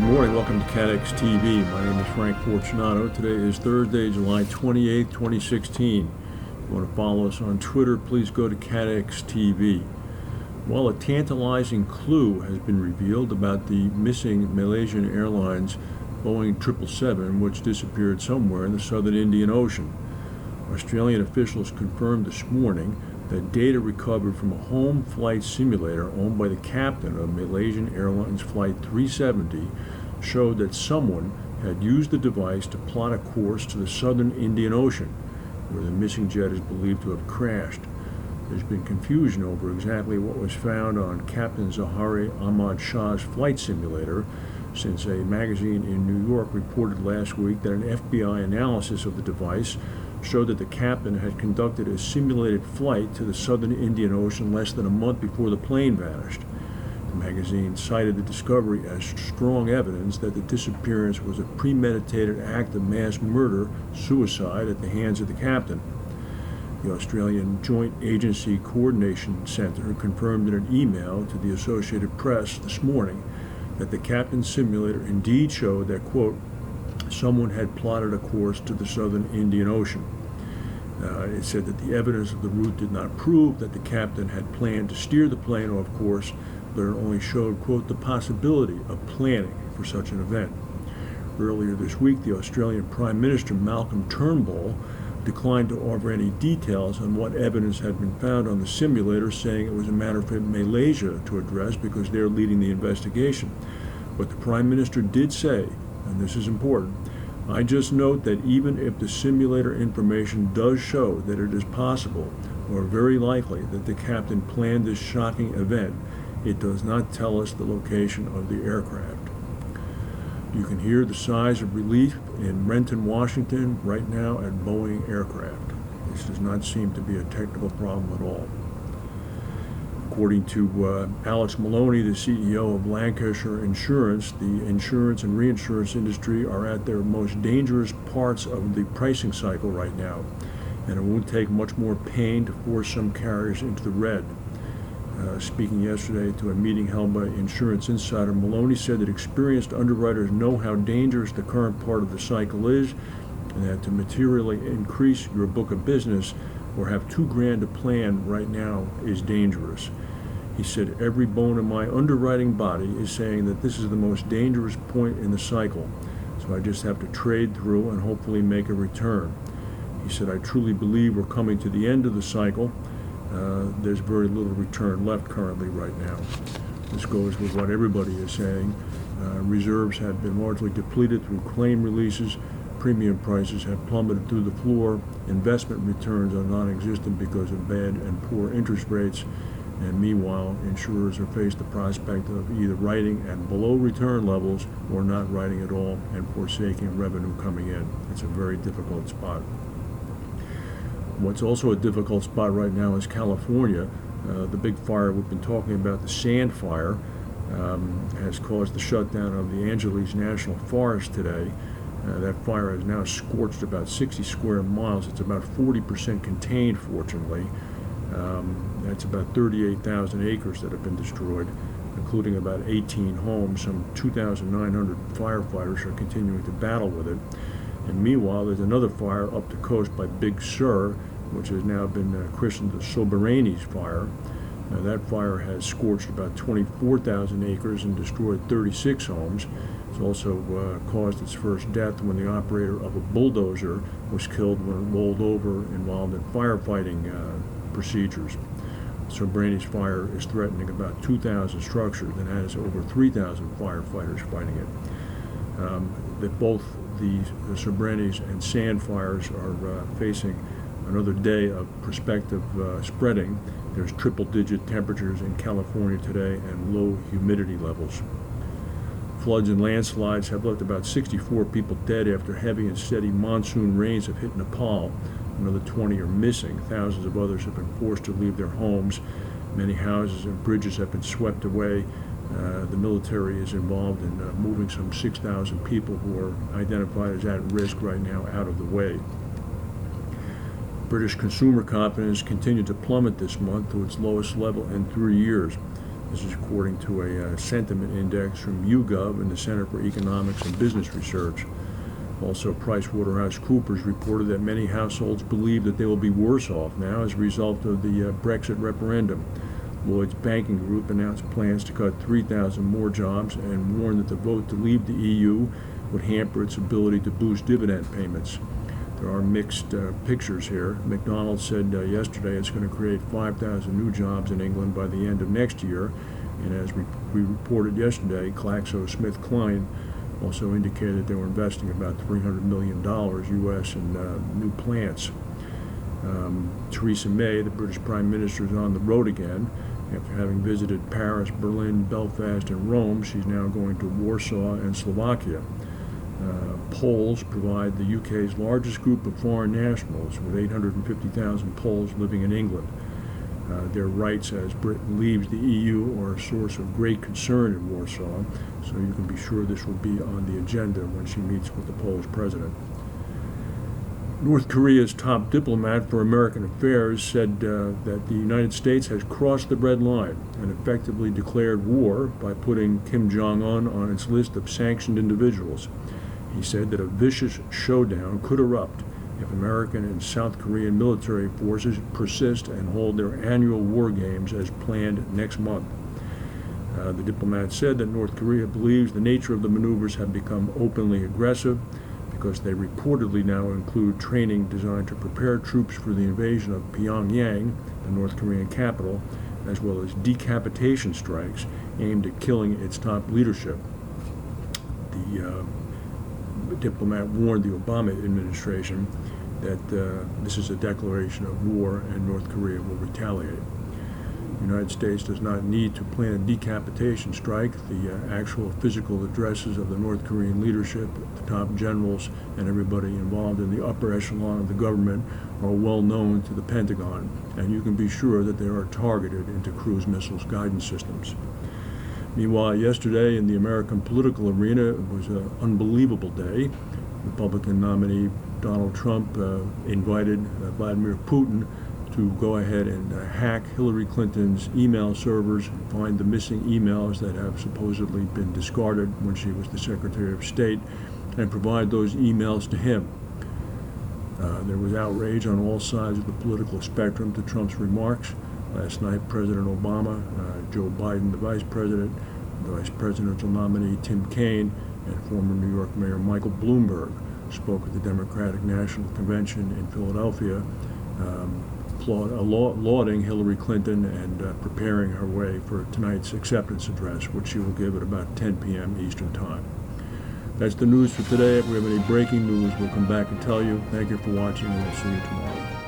morning. Welcome to CATEX TV. My name is Frank Fortunato. Today is Thursday, July 28, 2016. If you want to follow us on Twitter, please go to CATEX TV. Well, a tantalizing clue has been revealed about the missing Malaysian Airlines Boeing 777, which disappeared somewhere in the southern Indian Ocean. Australian officials confirmed this morning that data recovered from a home flight simulator owned by the captain of Malaysian Airlines Flight 370 showed that someone had used the device to plot a course to the southern Indian Ocean, where the missing jet is believed to have crashed. There's been confusion over exactly what was found on Captain Zahari Ahmad Shah's flight simulator, since a magazine in New York reported last week that an FBI analysis of the device showed that the captain had conducted a simulated flight to the southern Indian Ocean less than a month before the plane vanished. The magazine cited the discovery as strong evidence that the disappearance was a premeditated act of mass murder, suicide at the hands of the captain. The Australian Joint Agency Coordination Centre confirmed in an email to the Associated Press this morning that the captain's simulator indeed showed that, quote, someone had plotted a course to the southern Indian Ocean. It said that the evidence of the route did not prove that the captain had planned to steer the plane off course, but it only showed, quote, the possibility of planning for such an event. Earlier this week, the Australian Prime Minister Malcolm Turnbull declined to offer any details on what evidence had been found on the simulator, saying it was a matter for Malaysia to address because they're leading the investigation. But the Prime Minister did say, and this is important, I just note that even if the simulator information does show that it is possible or very likely that the captain planned this shocking event, it does not tell us the location of the aircraft. You can hear the sighs of relief in Renton, Washington right now at Boeing aircraft. This does not seem to be a technical problem at all. According to Alex Maloney, the CEO of Lancashire Insurance, the insurance and reinsurance industry are at their most dangerous parts of the pricing cycle right now, and it won't take much more pain to force some carriers into the red. Speaking yesterday to a meeting held by Insurance Insider, Maloney said that experienced underwriters know how dangerous the current part of the cycle is, and that to materially increase your book of business or have $2,000 to plan right now is dangerous. He said, every bone in my underwriting body is saying that this is the most dangerous point in the cycle, so I just have to trade through and hopefully make a return. He said, I truly believe we're coming to the end of the cycle. There's very little return left currently right now. This goes with what everybody is saying. Reserves have been largely depleted through claim releases. Premium prices have plummeted through the floor. Investment returns are non-existent because of bad and poor interest rates. And meanwhile, insurers are faced the prospect of either writing at below return levels or not writing at all and forsaking revenue coming in. It's a very difficult spot. What's also a difficult spot right now is California. The big fire we've been talking about, the sand fire, has caused the shutdown of the Angeles National Forest today. That fire has now scorched about 60 square miles. It's about 40% contained, fortunately. That's about 38,000 acres that have been destroyed, including about 18 homes. Some 2,900 firefighters are continuing to battle with it. And meanwhile, there's another fire up the coast by Big Sur, which has now been christened the Soberani's fire. That fire has scorched about 24,000 acres and destroyed 36 homes. It's also caused its first death when the operator of a bulldozer was killed when it rolled over, involved in firefighting procedures. Soberani's fire is threatening about 2,000 structures and has over 3,000 firefighters fighting it. Both the Soberani's and sand fires are facing another day of prospective spreading. There's triple-digit temperatures in California today and low humidity levels. Floods and landslides have left about 64 people dead after heavy and steady monsoon rains have hit Nepal. Another 20 are missing. Thousands of others have been forced to leave their homes. Many houses and bridges have been swept away. The military is involved in moving some 6,000 people who are identified as at risk right now out of the way. British consumer confidence continued to plummet this month to its lowest level in 3 years. This is according to a sentiment index from YouGov and the Center for Economics and Business Research. Also, PricewaterhouseCoopers reported that many households believe that they will be worse off now as a result of the Brexit referendum. Lloyd's Banking Group announced plans to cut 3,000 more jobs and warned that the vote to leave the EU would hamper its ability to boost dividend payments. There are mixed pictures here. McDonald's said yesterday it's going to create 5,000 new jobs in England by the end of next year. And as we reported yesterday, GlaxoSmithKline also indicated they were investing about $300 million U.S. in new plants. Theresa May, the British Prime Minister, is on the road again. After having visited Paris, Berlin, Belfast, and Rome, she's now going to Warsaw and Slovakia. Poles provide the UK's largest group of foreign nationals, with 850,000 Poles living in England. Their rights as Britain leaves the EU are a source of great concern in Warsaw, so you can be sure this will be on the agenda when she meets with the Polish president. North Korea's top diplomat for American affairs said that the United States has crossed the red line and effectively declared war by putting Kim Jong-un on its list of sanctioned individuals. He said that a vicious showdown could erupt if American and South Korean military forces persist and hold their annual war games as planned next month. The diplomat said that North Korea believes the nature of the maneuvers have become openly aggressive because they reportedly now include training designed to prepare troops for the invasion of Pyongyang, the North Korean capital, as well as decapitation strikes aimed at killing its top leadership. The diplomat warned the Obama administration that this is a declaration of war and North Korea will retaliate. The United States does not need to plan a decapitation strike. The actual physical addresses of the North Korean leadership, the top generals, and everybody involved in the upper echelon of the government are well known to the Pentagon, and you can be sure that they are targeted into cruise missiles guidance systems. Meanwhile, yesterday in the American political arena, it was an unbelievable day. Republican nominee Donald Trump invited Vladimir Putin to go ahead and hack Hillary Clinton's email servers and find the missing emails that have supposedly been discarded when she was the Secretary of State and provide those emails to him. There was outrage on all sides of the political spectrum to Trump's remarks. Last night, President Obama, Joe Biden, the Vice Presidential nominee Tim Kaine, and former New York Mayor Michael Bloomberg spoke at the Democratic National Convention in Philadelphia, lauding Hillary Clinton and preparing her way for tonight's acceptance address, which she will give at about 10 p.m. Eastern Time. That's the news for today. If we have any breaking news, we'll come back and tell you. Thank you for watching, and we'll see you tomorrow.